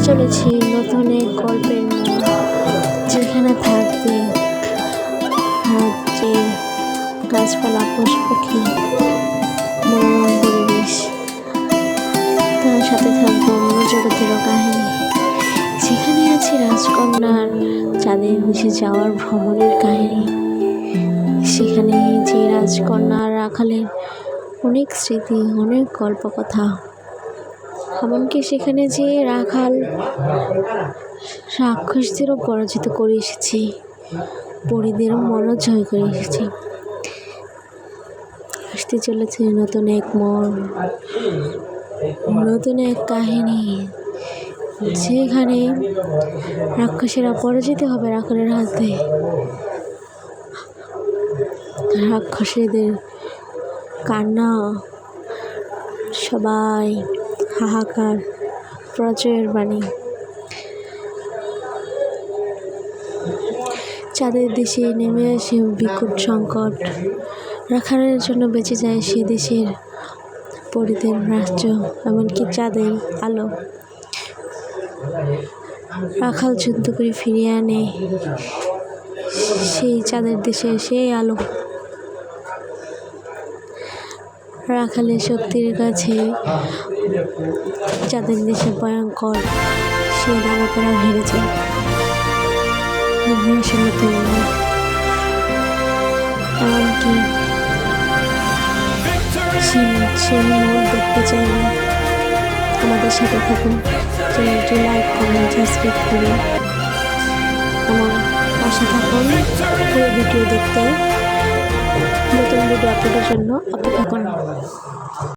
চলেছি নতুন এক গল্পের মোড়, যেখানে থাকবে রাজ্যের গাছপালা, পশু পাখি, মনোরম পরিবেশ। তার সাথে থাকবে অন্য জগতেরও কাহিনী। সেখানে আছে রাজকন্যার চাঁদের দেশে যাওয়ার ভ্রমণের কাহিনী। সেখানে যে রাজকন্যা আর রাখালের অনেক স্মৃতি, অনেক গল্প কথা। এমনকি সেখানে যে রাখাল রাক্ষসদেরও পরাজিত করে এসেছে, পরীদেরও মনও জয় করে এসেছে। আসতে চলেছে নতুন এক মোড়, নতুন এক কাহিনী, যেখানে রাক্ষসেরা পরাজিত হবে রাখালের হাতে। রাক্ষসীদের কান্না, সবাই হাহাকার, প্রচয়ের বাণী। চাঁদের দেশে নেমে আসে বিকট সংকট, রাখালের জন্য বেঁচে যায় সে দেশের পরীদের রাজ্য, এমনকি চাঁদের আলো। রাখাল যুদ্ধ করে ফিরিয়ে আনে সেই চাঁদের দেশে সেই আলো। রাখালের শক্তির কাছে চাঁদের দেশে ভয়ঙ্কর সেই দানবেরা হেরে যায়। এমনকি সেই মোড় দেখতে চাইলে আমাদের সাথে থাকুন। চ্যানেলটি লাইক, কমেন্ট, সাবস্ক্রাইব করে আমার পাশে থাকুন। পুরো ভিডিও দেখতে, নতুন ভিডিও আপলোডের জন্য অপেক্ষা করুন।